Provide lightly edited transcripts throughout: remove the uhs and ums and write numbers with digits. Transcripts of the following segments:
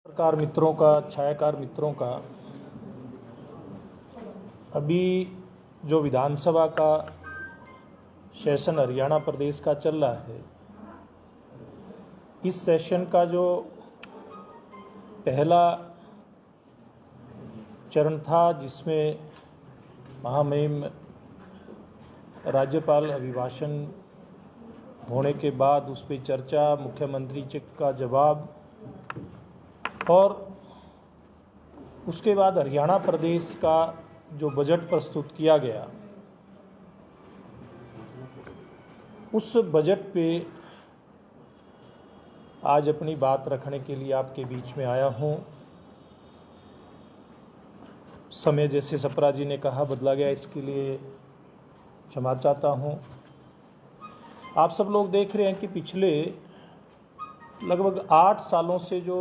पत्रकार मित्रों का, छायाकार मित्रों का, अभी जो विधानसभा का सेशन हरियाणा प्रदेश का चल रहा है, इस सेशन का जो पहला चरण था जिसमें महामहिम राज्यपाल अभिभाषण होने के बाद उस पर चर्चा, मुख्यमंत्री का जवाब और उसके बाद हरियाणा प्रदेश का जो बजट प्रस्तुत किया गया, उस बजट पे आज अपनी बात रखने के लिए आपके बीच में आया हूँ। समय जैसे सप्रा जी ने कहा बदला गया, इसके लिए क्षमा चाहता हूँ। आप सब लोग देख रहे हैं कि पिछले लगभग 8 सालों से जो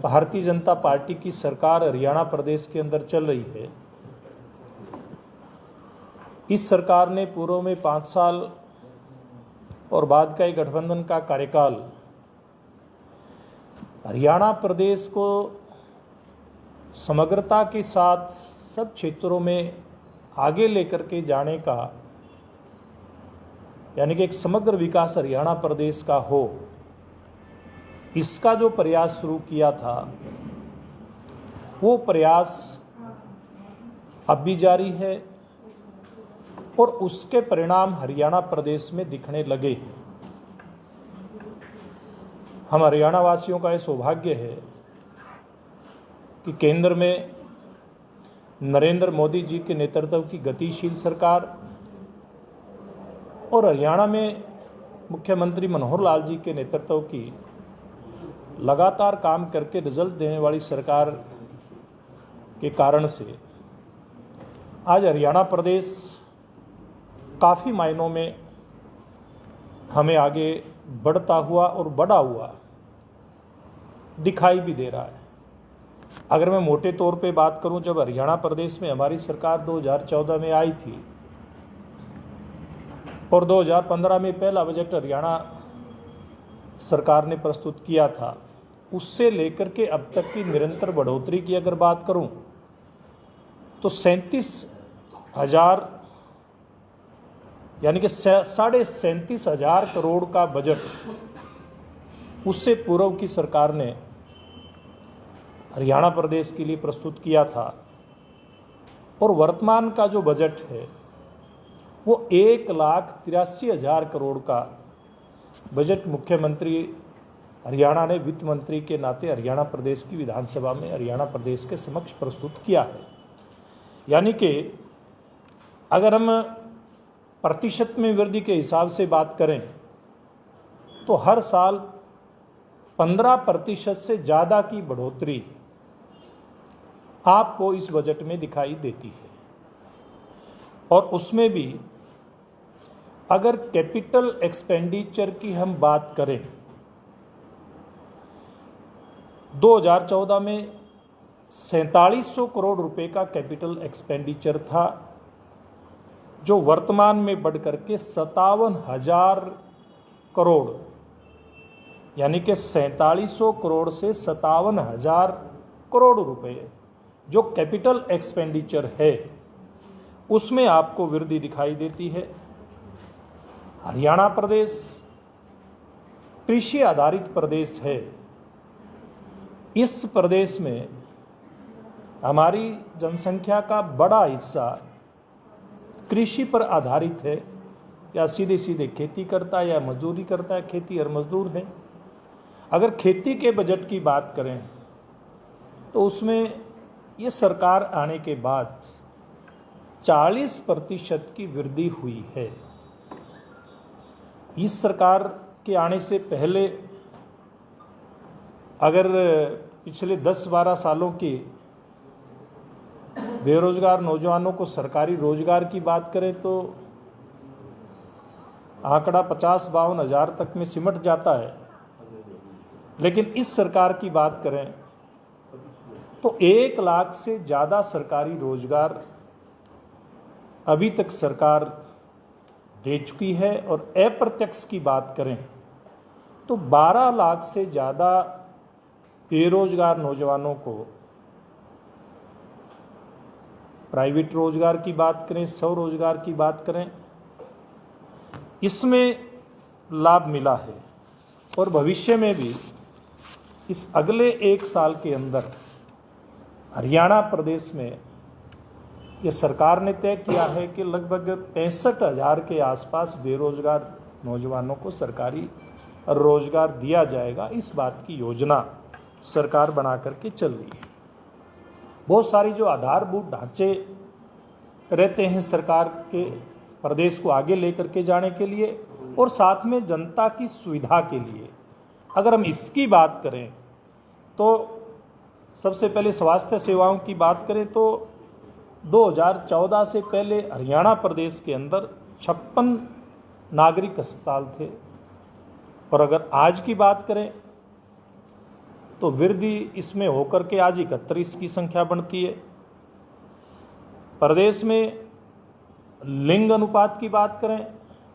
भारतीय जनता पार्टी की सरकार हरियाणा प्रदेश के अंदर चल रही है, इस सरकार ने पूर्व में 5 साल और बाद का एक गठबंधन का कार्यकाल हरियाणा प्रदेश को समग्रता के साथ सब क्षेत्रों में आगे लेकर के जाने का, यानी कि एक समग्र विकास हरियाणा प्रदेश का हो, इसका जो प्रयास शुरू किया था, वो प्रयास अब भी जारी है और उसके परिणाम हरियाणा प्रदेश में दिखने लगे। हम हरियाणा वासियों का ये सौभाग्य है कि केंद्र में नरेंद्र मोदी जी के नेतृत्व की गतिशील सरकार और हरियाणा में मुख्यमंत्री मनोहर लाल जी के नेतृत्व की लगातार काम करके रिजल्ट देने वाली सरकार के कारण से आज हरियाणा प्रदेश काफ़ी मायनों में हमें आगे बढ़ता हुआ और बढ़ा हुआ दिखाई भी दे रहा है। अगर मैं मोटे तौर पे बात करूं, जब हरियाणा प्रदेश में हमारी सरकार 2014 में आई थी और 2015 में पहला बजट हरियाणा सरकार ने प्रस्तुत किया था, उससे लेकर के अब तक की निरंतर बढ़ोतरी की अगर बात करूं तो 37,000 यानी कि 37,500 करोड़ का बजट उससे पूर्व की सरकार ने हरियाणा प्रदेश के लिए प्रस्तुत किया था। और वर्तमान का जो बजट है वो 1,83,000 करोड़ का बजट मुख्यमंत्री हरियाणा ने वित्त मंत्री के नाते हरियाणा प्रदेश की विधानसभा में हरियाणा प्रदेश के समक्ष प्रस्तुत किया है। यानी कि अगर हम प्रतिशत में वृद्धि के हिसाब से बात करें तो हर साल 15% से ज़्यादा की बढ़ोतरी आपको इस बजट में दिखाई देती है। और उसमें भी अगर कैपिटल एक्सपेंडिचर की हम बात करें, 2014 में 4700 करोड़ रुपए का कैपिटल एक्सपेंडिचर था, जो वर्तमान में बढ़ करके 57,000 करोड़, यानी कि 4700 करोड़ से 57,000 करोड़ रुपए जो कैपिटल एक्सपेंडिचर है, उसमें आपको वृद्धि दिखाई देती है। हरियाणा प्रदेश कृषि आधारित प्रदेश है। इस प्रदेश में हमारी जनसंख्या का बड़ा हिस्सा कृषि पर आधारित है, या सीधे सीधे खेती करता है या मजदूरी करता है, खेती और मजदूर है। अगर खेती के बजट की बात करें तो उसमें ये सरकार आने के बाद 40% की वृद्धि हुई है। इस सरकार के आने से पहले अगर पिछले 10-12 सालों के बेरोजगार नौजवानों को सरकारी रोजगार की बात करें तो आंकड़ा 50-52 हज़ार तक में सिमट जाता है। लेकिन इस सरकार की बात करें तो 1 लाख से ज़्यादा सरकारी रोजगार अभी तक सरकार दे चुकी है। और अप्रत्यक्ष की बात करें तो 12 लाख से ज़्यादा बेरोजगार नौजवानों को प्राइवेट रोजगार की बात करें, स्वरोजगार की बात करें, इसमें लाभ मिला है। और भविष्य में भी इस अगले 1 साल के अंदर हरियाणा प्रदेश में ये सरकार ने तय किया है कि लगभग 65,000 के आसपास बेरोजगार नौजवानों को सरकारी रोजगार दिया जाएगा। इस बात की योजना सरकार बना करके चल रही है। बहुत सारी जो आधारभूत ढांचे रहते हैं सरकार के प्रदेश को आगे लेकर के जाने के लिए और साथ में जनता की सुविधा के लिए, अगर हम इसकी बात करें तो सबसे पहले स्वास्थ्य सेवाओं की बात करें तो 2014 से पहले हरियाणा प्रदेश के अंदर 56 नागरिक अस्पताल थे, और अगर आज की बात करें तो वृद्धि इसमें होकर के आज 31 की संख्या बनती है। प्रदेश में लिंग अनुपात की बात करें,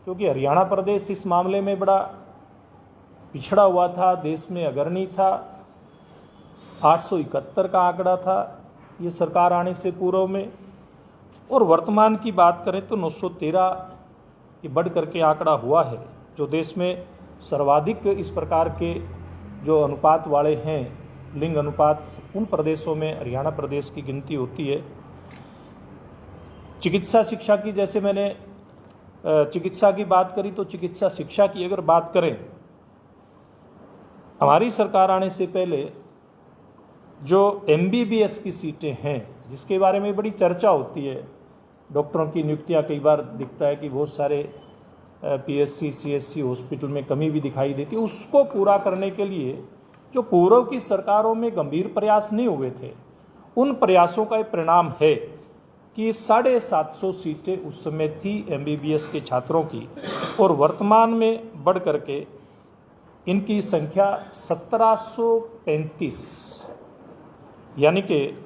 क्योंकि हरियाणा प्रदेश इस मामले में बड़ा पिछड़ा हुआ था, देश में अग्रणी था, 871 का आंकड़ा था ये सरकार आने से पूर्व में, और वर्तमान की बात करें तो 913 ये बढ़ करके आंकड़ा हुआ है, जो देश में सर्वाधिक इस प्रकार के जो अनुपात वाले हैं, लिंग अनुपात, उन प्रदेशों में हरियाणा प्रदेश की गिनती होती है। चिकित्सा शिक्षा की, जैसे मैंने चिकित्सा की बात करी, तो चिकित्सा शिक्षा की अगर बात करें, हमारी सरकार आने से पहले जो MBBS की सीटें हैं, जिसके बारे में बड़ी चर्चा होती है, डॉक्टरों की नियुक्तियां कई बार दिखता है कि बहुत सारे PSC CSC हॉस्पिटल में कमी भी दिखाई देती है, उसको पूरा करने के लिए जो पूर्व की सरकारों में गंभीर प्रयास नहीं हुए थे, उन प्रयासों का परिणाम है कि 750 सीटें उस समय थी MBBS के छात्रों की, और वर्तमान में बढ़ करके इनकी संख्या 1735, यानी कि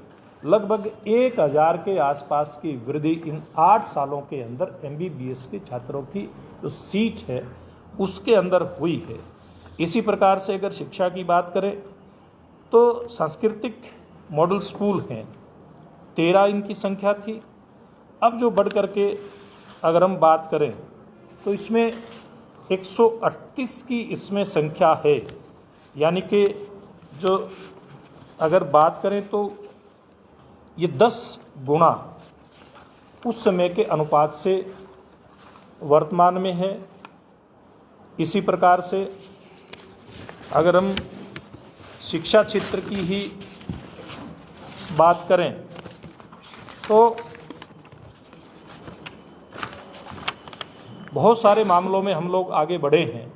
लगभग 1000 के आसपास की वृद्धि इन 8 सालों के अंदर MBBS के छात्रों की जो सीट है उसके अंदर हुई है। इसी प्रकार से अगर शिक्षा की बात करें तो सांस्कृतिक मॉडल स्कूल हैं, 13 इनकी संख्या थी। अब जो बढ़ करके अगर हम बात करें तो इसमें 138 की इसमें संख्या है, यानी कि जो अगर बात करें तो ये 10 गुना उस समय के अनुपात से वर्तमान में है। इसी प्रकार से अगर हम शिक्षा क्षेत्र की ही बात करें तो बहुत सारे मामलों में हम लोग आगे बढ़े हैं।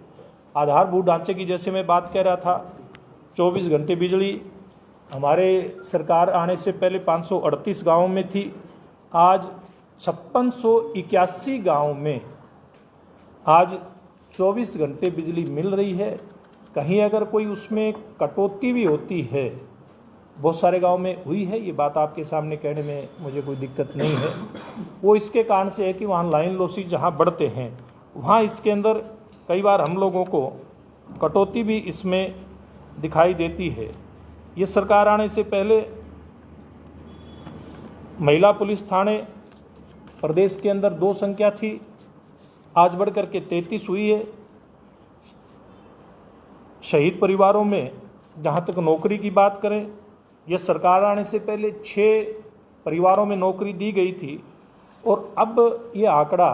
आधारभूत ढांचे की जैसे मैं बात कह रहा था, 24 घंटे बिजली हमारे सरकार आने से पहले 538 गाँवों में थी, आज 5681 गाँव में आज 24 घंटे बिजली मिल रही है। कहीं अगर कोई उसमें कटौती भी होती है, बहुत सारे गांव में हुई है, ये बात आपके सामने कहने में मुझे कोई दिक्कत नहीं है, वो इसके कारण से है कि वहाँ लाइन लॉसेज जहाँ बढ़ते हैं वहाँ इसके अंदर कई बार हम लोगों को कटौती भी इसमें दिखाई देती है। ये सरकार आने से पहले महिला पुलिस थाने प्रदेश के अंदर 2 संख्या थी, आज बढ़ करके 33 हुई है। शहीद परिवारों में जहाँ तक नौकरी की बात करें, यह सरकार आने से पहले 6 परिवारों में नौकरी दी गई थी, और अब ये आंकड़ा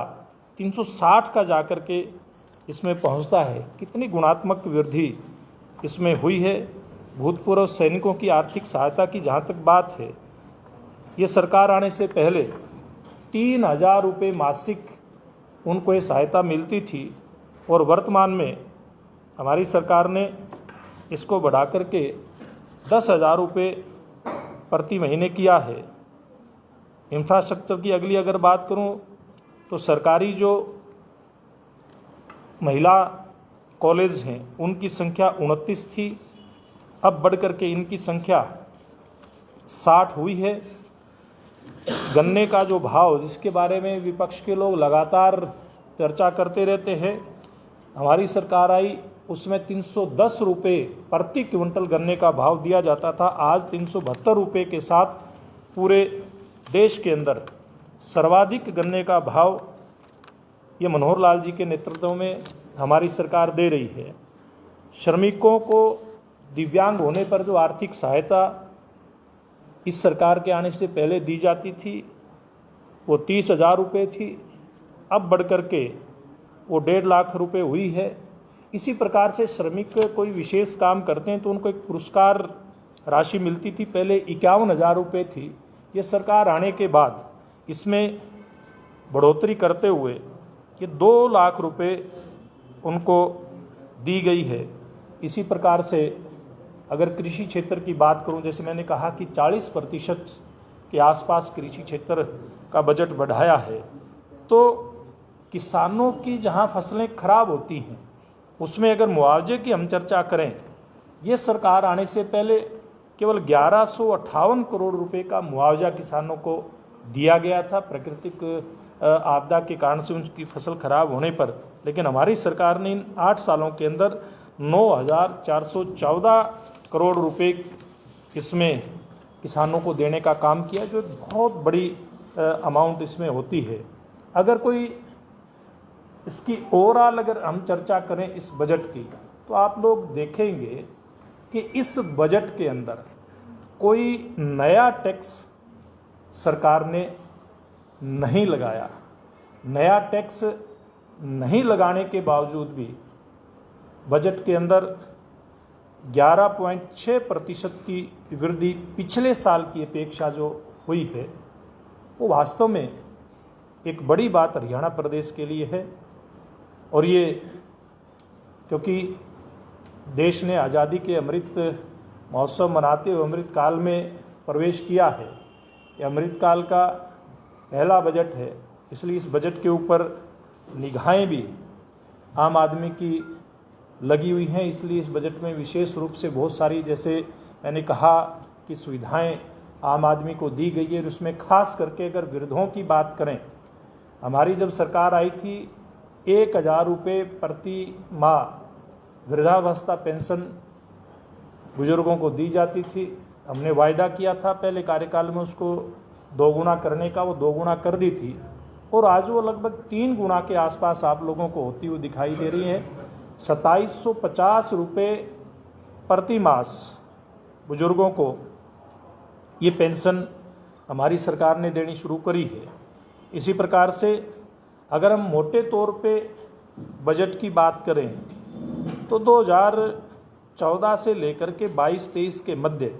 360 का जाकर के इसमें पहुँचता है। कितनी गुणात्मक वृद्धि इसमें हुई है। भूतपूर्व सैनिकों की आर्थिक सहायता की जहाँ तक बात है, ये सरकार आने से पहले 3000 रुपये मासिक उनको ये सहायता मिलती थी, और वर्तमान में हमारी सरकार ने इसको बढ़ा करके 10,000 रुपये प्रति महीने किया है। इंफ्रास्ट्रक्चर की अगली अगर बात करूं तो सरकारी जो महिला कॉलेज हैं उनकी संख्या 29 थी, अब बढ़ करके इनकी संख्या 60 हुई है। गन्ने का जो भाव, जिसके बारे में विपक्ष के लोग लगातार चर्चा करते रहते हैं, हमारी सरकार आई उसमें 310 रुपये प्रति क्विंटल गन्ने का भाव दिया जाता था, आज 372 रुपये के साथ पूरे देश के अंदर सर्वाधिक गन्ने का भाव ये मनोहर लाल जी के नेतृत्व में हमारी सरकार दे रही है। श्रमिकों को दिव्यांग होने पर जो आर्थिक सहायता इस सरकार के आने से पहले दी जाती थी वो 30,000 रुपये थी, अब बढ़ कर के वो 1.5 लाख रुपये हुई है। इसी प्रकार से श्रमिक कोई विशेष काम करते हैं तो उनको एक पुरस्कार राशि मिलती थी, पहले 51,000 रुपये थी। ये सरकार आने के बाद इसमें बढ़ोतरी करते हुए ये 2 लाख रुपये उनको दी गई है। इसी प्रकार से अगर कृषि क्षेत्र की बात करूं, जैसे मैंने कहा कि 40% के आसपास कृषि क्षेत्र का बजट बढ़ाया है, तो किसानों की जहां फसलें खराब होती हैं उसमें अगर मुआवजे की हम चर्चा करें, ये सरकार आने से पहले केवल 1158 करोड़ रुपए का मुआवजा किसानों को दिया गया था प्राकृतिक आपदा के कारण से उनकी फसल खराब होने पर। लेकिन हमारी सरकार ने इन 8 सालों के अंदर 9,414 करोड़ रुपए इसमें किसानों को देने का काम किया, जो बहुत बड़ी अमाउंट इसमें होती है। अगर कोई इसकी ओवरऑल अगर हम चर्चा करें इस बजट की, तो आप लोग देखेंगे कि इस बजट के अंदर कोई नया टैक्स सरकार ने नहीं लगाया। नया टैक्स नहीं लगाने के बावजूद भी बजट के अंदर 11.6% की वृद्धि पिछले साल की अपेक्षा जो हुई है, वो वास्तव में एक बड़ी बात हरियाणा प्रदेश के लिए है। और ये क्योंकि देश ने आज़ादी के अमृत महोत्सव मनाते हुए अमृत काल में प्रवेश किया है, ये अमृत काल का पहला बजट है, इसलिए इस बजट के ऊपर निगाहें भी आम आदमी की लगी हुई हैं। इसलिए इस बजट में विशेष रूप से बहुत सारी, जैसे मैंने कहा कि सुविधाएं आम आदमी को दी गई है। और उसमें खास करके अगर वृद्धों की बात करें, हमारी जब सरकार आई थी 1,000 रुपये प्रति माह वृद्धावस्था पेंशन बुजुर्गों को दी जाती थी। हमने वायदा किया था पहले कार्यकाल में उसको 2 गुना करने का, वो 2 गुना कर दी थी और आज वो लगभग 3 गुना के आसपास आप लोगों को होती हुई दिखाई दे रही है। 2,750 रुपये प्रति मास बुजुर्गों को ये पेंशन हमारी सरकार ने देनी शुरू करी है। इसी प्रकार से अगर हम मोटे तौर पे बजट की बात करें तो 2014 से लेकर के 22-23 के मध्य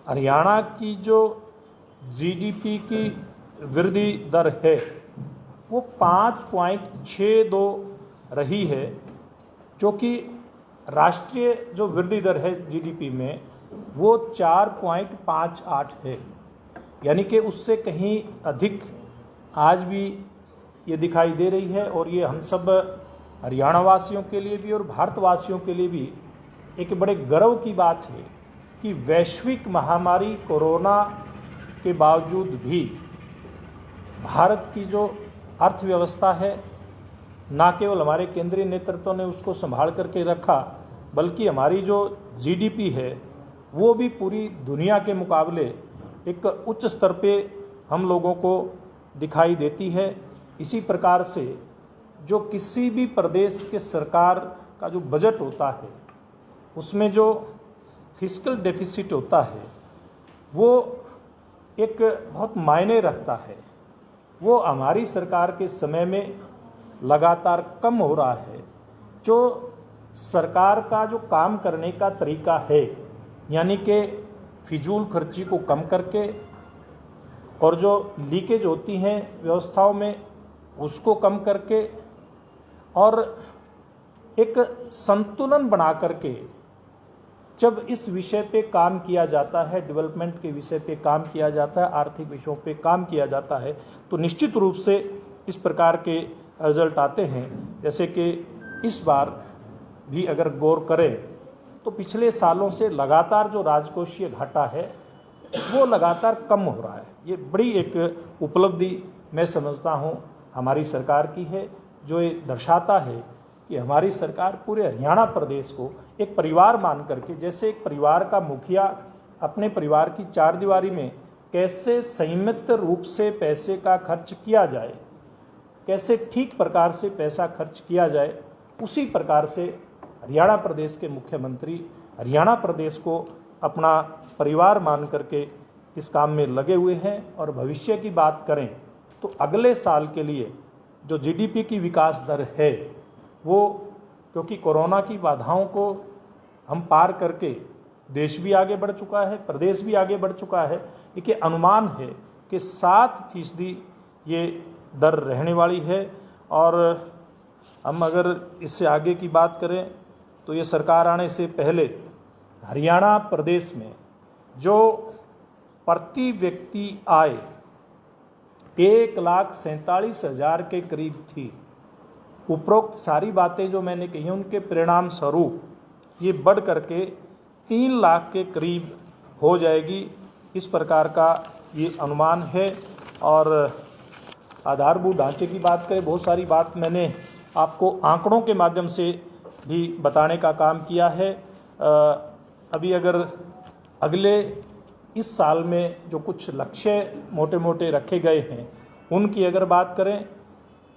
हरियाणा की जो जीडीपी की वृद्धि दर है वो 5.62 रही है, जो कि राष्ट्रीय जो वृद्धि दर है जीडीपी में वो 4.58 है, यानी कि उससे कहीं अधिक आज भी ये दिखाई दे रही है। और ये हम सब हरियाणा वासियों के लिए भी और भारतवासियों के लिए भी एक बड़े गर्व की बात है कि वैश्विक महामारी कोरोना के बावजूद भी भारत की जो अर्थव्यवस्था है, ना केवल हमारे केंद्रीय नेतृत्व ने उसको संभाल करके रखा, बल्कि हमारी जो जीडीपी है वो भी पूरी दुनिया के मुकाबले एक उच्च स्तर पे हम लोगों को दिखाई देती है। इसी प्रकार से जो किसी भी प्रदेश के सरकार का जो बजट होता है उसमें जो फिस्कल डेफिसिट होता है वो एक बहुत मायने रखता है। वो हमारी सरकार के समय में लगातार कम हो रहा है। जो सरकार का जो काम करने का तरीका है, यानी कि फिजूल खर्ची को कम करके और जो लीकेज होती हैं व्यवस्थाओं में उसको कम करके और एक संतुलन बना करके जब इस विषय पे काम किया जाता है, डेवलपमेंट के विषय पे काम किया जाता है, आर्थिक विषयों पे काम किया जाता है, तो निश्चित रूप से इस प्रकार के रिजल्ट आते हैं। जैसे कि इस बार भी अगर गौर करें तो पिछले सालों से लगातार जो राजकोषीय घाटा है वो लगातार कम हो रहा है। ये बड़ी एक उपलब्धि मैं समझता हूँ हमारी सरकार की है, जो ये दर्शाता है कि कि हमारी सरकार पूरे हरियाणा प्रदेश को एक परिवार मान करके, जैसे एक परिवार का मुखिया अपने परिवार की चार दीवारी में कैसे संयमित रूप से पैसे का खर्च किया जाए, कैसे ठीक प्रकार से पैसा खर्च किया जाए, उसी प्रकार से हरियाणा प्रदेश के मुख्यमंत्री हरियाणा प्रदेश को अपना परिवार मान करके इस काम में लगे हुए हैं। और भविष्य की बात करें तो अगले साल के लिए जो जीडीपी की विकास दर है वो, क्योंकि कोरोना की बाधाओं को हम पार करके देश भी आगे बढ़ चुका है, प्रदेश भी आगे बढ़ चुका है, ये अनुमान है कि 7% ये दर रहने वाली है। और हम अगर इससे आगे की बात करें तो ये सरकार आने से पहले हरियाणा प्रदेश में जो प्रति व्यक्ति आय 1,47,000 के करीब थी, उपरोक्त सारी बातें जो मैंने कही उनके परिणाम स्वरूप ये बढ़ करके 3 लाख के करीब हो जाएगी, इस प्रकार का ये अनुमान है। और आधारभूत ढांचे की बात करें, बहुत सारी बात मैंने आपको आंकड़ों के माध्यम से भी बताने का काम किया है। अभी अगर अगले इस साल में जो कुछ लक्ष्य मोटे मोटे रखे गए हैं उनकी अगर बात करें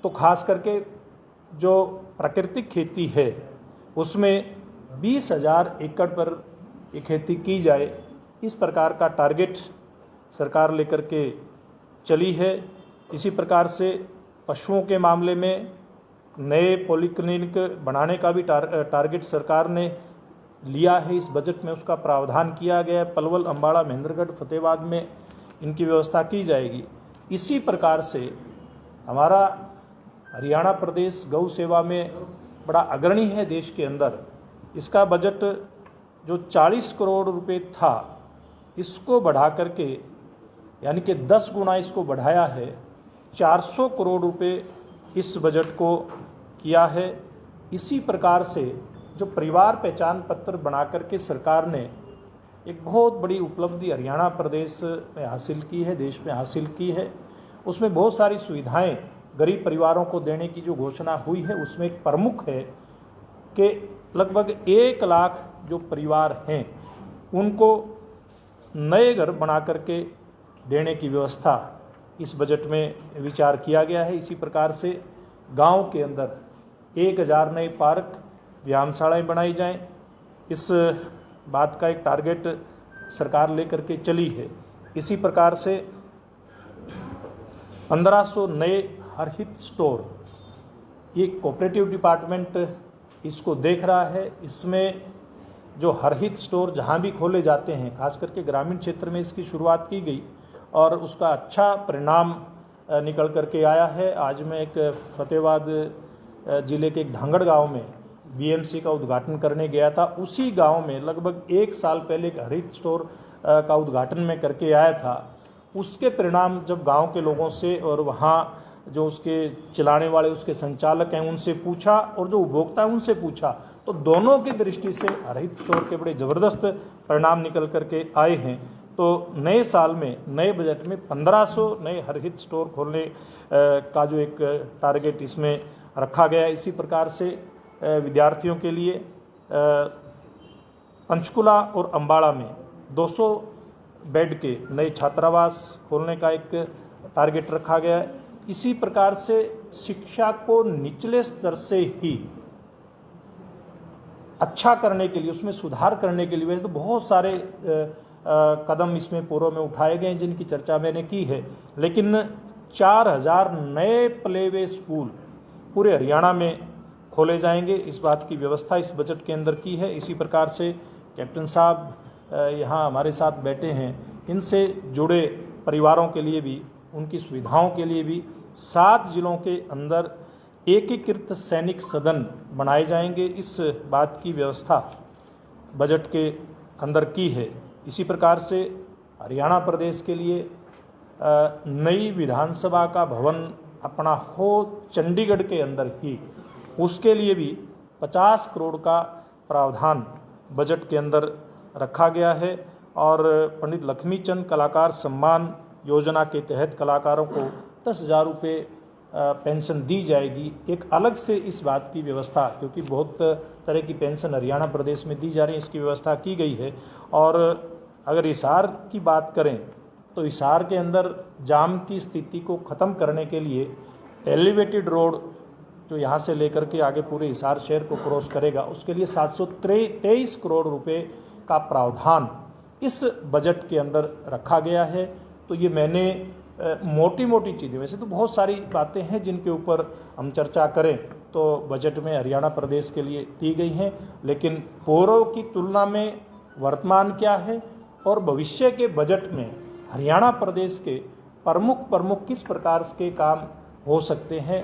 तो खास करके जो प्राकृतिक खेती है उसमें 20,000 एकड़ पर ये खेती की जाए, इस प्रकार का टारगेट सरकार लेकर के चली है। इसी प्रकार से पशुओं के मामले में नए पॉलीक्लिनिक बनाने का भी टारगेट सरकार ने लिया है, इस बजट में उसका प्रावधान किया गया है। पलवल, अम्बाड़ा, महेंद्रगढ़, फतेहाबाद में इनकी व्यवस्था की जाएगी। इसी प्रकार से हमारा हरियाणा प्रदेश गौ सेवा में बड़ा अग्रणी है देश के अंदर। इसका बजट जो 40 करोड़ रुपए था, इसको बढ़ा करके यानी कि 10 गुना इसको बढ़ाया है, 400 करोड़ रुपए इस बजट को किया है। इसी प्रकार से जो परिवार पहचान पत्र बना करके सरकार ने एक बहुत बड़ी उपलब्धि हरियाणा प्रदेश में हासिल की है, देश में हासिल की है। उसमें बहुत सारी सुविधाएं गरीब परिवारों को देने की जो घोषणा हुई है उसमें एक प्रमुख है कि लगभग 1 लाख जो परिवार हैं उनको नए घर बना करके देने की व्यवस्था इस बजट में विचार किया गया है। इसी प्रकार से गांव के अंदर 1,000 नए पार्क, व्यायामशालाएं बनाई जाएं, इस बात का एक टारगेट सरकार लेकर के चली है। इसी प्रकार से 1500 नए हरहित स्टोर, ये कोऑपरेटिव डिपार्टमेंट इसको देख रहा है। इसमें जो हरहित स्टोर जहाँ भी खोले जाते हैं, खास करके ग्रामीण क्षेत्र में इसकी शुरुआत की गई और उसका अच्छा परिणाम निकल करके आया है। आज मैं एक फतेहाबाद जिले के एक धांगड़ गांव में बीएमसी का उद्घाटन करने गया था। उसी गांव में लगभग 1 साल पहले एक हरित स्टोर का उद्घाटन मैं करके आया था। उसके परिणाम जब गांव के लोगों से और वहाँ जो उसके चलाने वाले उसके संचालक हैं उनसे पूछा और जो उपभोक्ता है उनसे पूछा, तो दोनों की दृष्टि से हरित स्टोर के बड़े ज़बरदस्त परिणाम निकल करके आए हैं। तो नए साल में, नए बजट में 1500 नए हरहित स्टोर खोलने का जो एक टारगेट इसमें रखा गया है। इसी प्रकार से विद्यार्थियों के लिए पंचकुला और अम्बाड़ा में 200 बेड के नए छात्रावास खोलने का एक टारगेट रखा गया है। इसी प्रकार से शिक्षा को निचले स्तर से ही अच्छा करने के लिए, उसमें सुधार करने के लिए वैसे तो बहुत सारे कदम इसमें पूर्व में उठाए गए हैं जिनकी चर्चा मैंने की है, लेकिन 4000 नए प्लेवे स्कूल पूरे हरियाणा में खोले जाएंगे, इस बात की व्यवस्था इस बजट के अंदर की है। इसी प्रकार से कैप्टन साहब यहाँ हमारे साथ बैठे हैं, इनसे जुड़े परिवारों के लिए भी, उनकी सुविधाओं के लिए भी 7 जिलों के अंदर एकीकृत सैनिक सदन बनाए जाएंगे, इस बात की व्यवस्था बजट के अंदर की है। इसी प्रकार से हरियाणा प्रदेश के लिए नई विधानसभा का भवन अपना हो चंडीगढ़ के अंदर ही, उसके लिए भी 50 करोड़ का प्रावधान बजट के अंदर रखा गया है। और पंडित लक्ष्मीचंद कलाकार सम्मान योजना के तहत कलाकारों को 10,000 रुपये पेंशन दी जाएगी, एक अलग से इस बात की व्यवस्था, क्योंकि बहुत तरह की पेंशन हरियाणा प्रदेश में दी जा रही है, इसकी व्यवस्था की गई है। और अगर हिसार की बात करें तो हिसार के अंदर जाम की स्थिति को ख़त्म करने के लिए एलिवेटेड रोड जो यहाँ से लेकर के आगे पूरे हिसार शहर को क्रॉस करेगा, उसके लिए 723 करोड़ रुपए का प्रावधान इस बजट के अंदर रखा गया है। तो ये मैंने मोटी मोटी चीज़ें, वैसे तो बहुत सारी बातें हैं जिनके ऊपर हम चर्चा करें तो बजट में हरियाणा प्रदेश के लिए दी गई हैं, लेकिन पूर्व की तुलना में वर्तमान क्या है और भविष्य के बजट में हरियाणा प्रदेश के प्रमुख किस प्रकार के काम हो सकते हैं,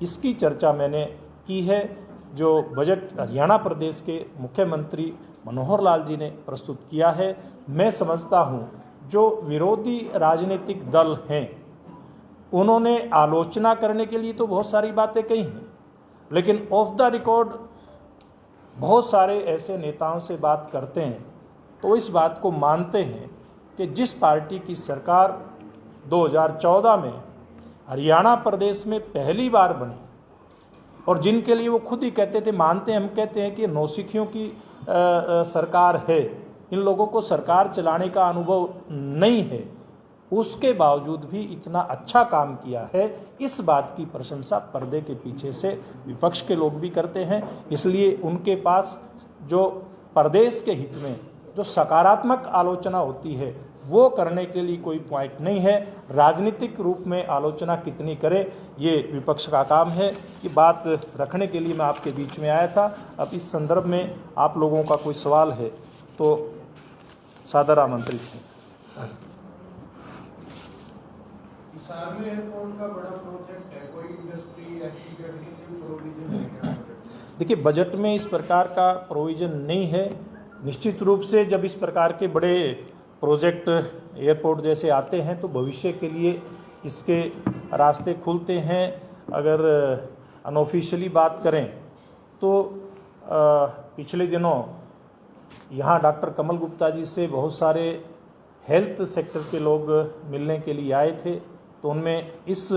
इसकी चर्चा मैंने की है। जो बजट हरियाणा प्रदेश के मुख्यमंत्री मनोहर लाल जी ने प्रस्तुत किया है, मैं समझता हूँ जो विरोधी राजनीतिक दल हैं उन्होंने आलोचना करने के लिए तो बहुत सारी बातें कही हैं, लेकिन ऑफ द रिकॉर्ड बहुत सारे ऐसे नेताओं से बात करते हैं तो इस बात को मानते हैं कि जिस पार्टी की सरकार 2014 में हरियाणा प्रदेश में पहली बार बनी और जिनके लिए वो खुद ही कहते थे, मानते हैं, हम कहते हैं कि नौसिखियों की सरकार है, इन लोगों को सरकार चलाने का अनुभव नहीं है, उसके बावजूद भी इतना अच्छा काम किया है, इस बात की प्रशंसा पर्दे के पीछे से विपक्ष के लोग भी करते हैं। इसलिए उनके पास जो प्रदेश के हित में जो सकारात्मक आलोचना होती है वो करने के लिए कोई पॉइंट नहीं है। राजनीतिक रूप में आलोचना कितनी करे ये विपक्ष का काम है। कि बात रखने के लिए मैं आपके बीच में आया था। अब इस संदर्भ में आप लोगों का कोई सवाल है तो सादर आमंत्रित है। हिसार में एयरपोर्ट का बड़ा प्रोजेक्ट है, कोई इंडस्ट्री ऐसी जगह प्रोविजन है क्या? देखिए, बजट में इस प्रकार का प्रोविजन नहीं है। निश्चित रूप से जब इस प्रकार के बड़े प्रोजेक्ट एयरपोर्ट जैसे आते हैं तो भविष्य के लिए इसके रास्ते खुलते हैं। अगर अनऑफिशियली बात करें तो पिछले दिनों यहाँ डॉक्टर कमल गुप्ता जी से बहुत सारे हेल्थ सेक्टर के लोग मिलने के लिए आए थे, तो उनमें इस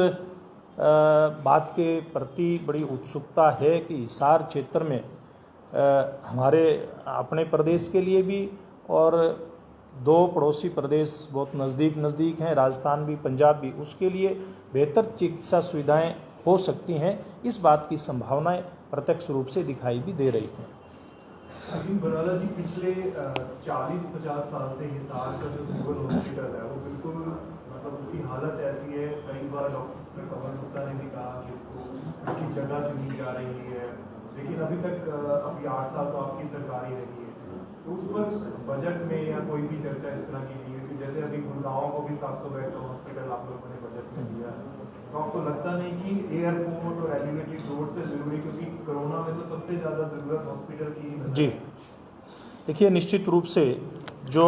बात के प्रति बड़ी उत्सुकता है कि हिसार क्षेत्र में हमारे अपने प्रदेश के लिए भी और दो पड़ोसी प्रदेश बहुत नज़दीक हैं, राजस्थान भी पंजाब भी, उसके लिए बेहतर चिकित्सा सुविधाएं हो सकती हैं। इस बात की संभावनाएं प्रत्यक्ष रूप से दिखाई भी दे रही हैं। अरविंद बराला जी, पिछले 40-50 साल से हिसार का जो सिविल हॉस्पिटल है वो बिल्कुल मतलब उसकी हालत ऐसी है। कई बार डॉक्टर कमल गुप्ता ने भी कहा कि इसकी जगह चुनी जा रही है, लेकिन अभी तक अभी 8 साल तो आपकी सरकार ही रही है, तो उस पर बजट में या कोई भी चर्चा इस तरह की नहीं है? जैसे अभी गुड़गांव को भी 700 बेड का हॉस्पिटल आप लोगों ने बजट में दिया है, तो आपको लगता नहीं कि एयरपोर्ट और एलिवेटेड रोड से जरूरी, क्योंकि कोरोना में तो सबसे ज़्यादा ज़रूरत हॉस्पिटल की? जी देखिए, निश्चित रूप से जो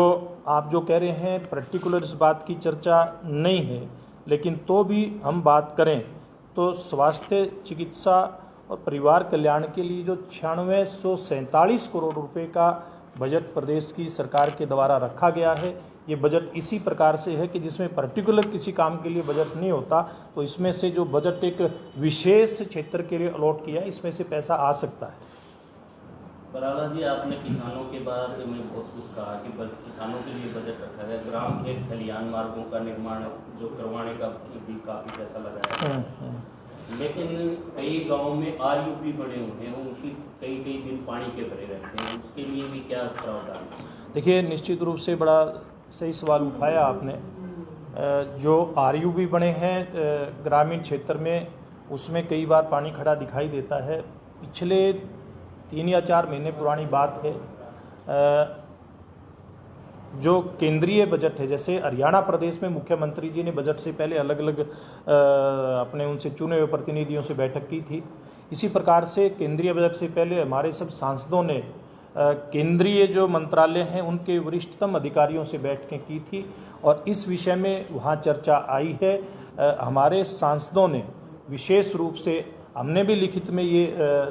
आप जो कह रहे हैं पर्टिकुलर इस बात की चर्चा नहीं है, लेकिन तो भी हम बात करें तो स्वास्थ्य चिकित्सा और परिवार कल्याण के लिए जो 9647 करोड़ रुपए का बजट प्रदेश की सरकार के द्वारा रखा गया है, ये बजट इसी प्रकार से है कि जिसमें पर्टिकुलर किसी काम के लिए बजट नहीं होता, तो इसमें से जो बजट एक विशेष क्षेत्र के लिए अलॉट किया है, इसमें से पैसा आ सकता है। बराला जी, आपने किसानों के बारे में बहुत कुछ कहा कि किसानों के लिए बजट रखा गया, ग्राम खेत खलिहान मार्गों का निर्माण जो करवाने का भी काफ़ी पैसा लगाया है, लेकिन कई गांवों में RUP बने हुए हैं, उनकी कई दिन पानी के भरे रहते हैं, उसके लिए भी क्या प्रावधान? देखिए, निश्चित रूप से बड़ा सही सवाल उठाया आपने। जो RUP बने हैं ग्रामीण क्षेत्र में, उसमें कई बार पानी खड़ा दिखाई देता है। पिछले 3 या 4 महीने पुरानी बात है, जो केंद्रीय बजट है, जैसे हरियाणा प्रदेश में मुख्यमंत्री जी ने बजट से पहले अलग अलग अपने उनसे चुने हुए प्रतिनिधियों से बैठक की थी, इसी प्रकार से केंद्रीय बजट से पहले हमारे सब सांसदों ने केंद्रीय जो मंत्रालय हैं उनके वरिष्ठतम अधिकारियों से बैठकें की थी और इस विषय में वहाँ चर्चा आई है। हमारे सांसदों ने विशेष रूप से, हमने भी लिखित में ये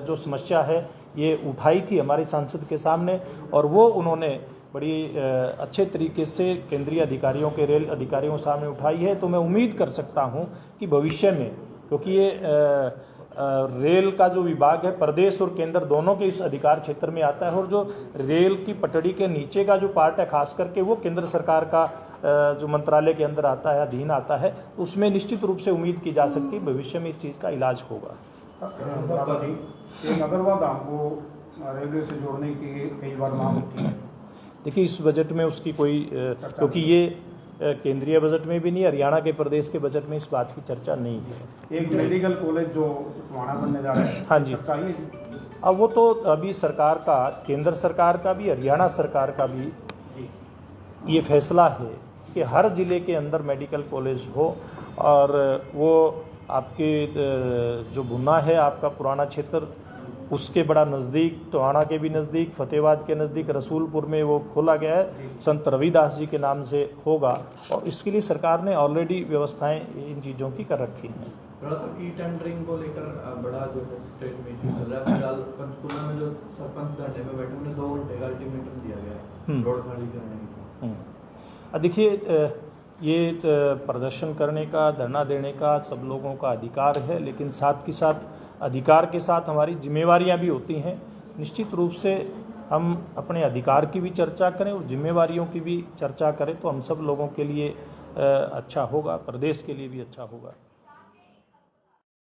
जो समस्या है ये उठाई थी हमारे सांसद के सामने, और वो उन्होंने बड़ी अच्छे तरीके से केंद्रीय अधिकारियों के रेल अधिकारियों के सामने उठाई है। तो मैं उम्मीद कर सकता हूँ कि भविष्य में क्योंकि ये रेल का जो विभाग है प्रदेश और केंद्र दोनों के इस अधिकार क्षेत्र में आता है, और जो रेल की पटड़ी के नीचे का जो पार्ट है खास करके वो केंद्र सरकार का जो मंत्रालय के अंदर आता है, अधीन आता है, उसमें निश्चित रूप से उम्मीद की जा सकती है भविष्य में इस चीज़ का इलाज होगा। बराला जी, एक नगरवा गांव को रेलवे से जोड़ने की कई बार मांग उठी है। देखिए इस बजट में उसकी कोई क्योंकि ये केंद्रीय बजट में भी नहीं, हरियाणा के प्रदेश के बजट में इस बात की चर्चा नहीं है। एक मेडिकल कॉलेज जो टुहाना बनने जा रहा है, हाँ जी, चाहिए जी। अब वो तो अभी सरकार का, केंद्र सरकार का भी, हरियाणा सरकार का भी ये फैसला है कि हर ज़िले के अंदर मेडिकल कॉलेज हो, और वो आपके जो भुना है आपका पुराना क्षेत्र, उसके बड़ा नज़दीक, टोहाना के भी नज़दीक, फतेहाबाद के नज़दीक रसूलपुर में वो खोला गया है, संत रविदास जी के नाम से होगा, और इसके लिए सरकार ने ऑलरेडी व्यवस्थाएं इन चीज़ों की कर रखी हैं। बड़ा तो ई टेंडरिंग को लेकर बड़ा जो है स्टेट में इशू चल रहा है। फिलहाल पंचकुला में जो सरपंच धरने में बैठे उन्हें 2 घंटे का अल्टीमेटम दिया गया है रोड खाली करने की। देखिए ये प्रदर्शन करने का, धरना देने का सब लोगों का अधिकार है, लेकिन साथ के साथ अधिकार के साथ हमारी जिम्मेवारियां भी होती हैं। निश्चित रूप से हम अपने अधिकार की भी चर्चा करें और जिम्मेवारियों की भी चर्चा करें तो हम सब लोगों के लिए अच्छा होगा, प्रदेश के लिए भी अच्छा होगा।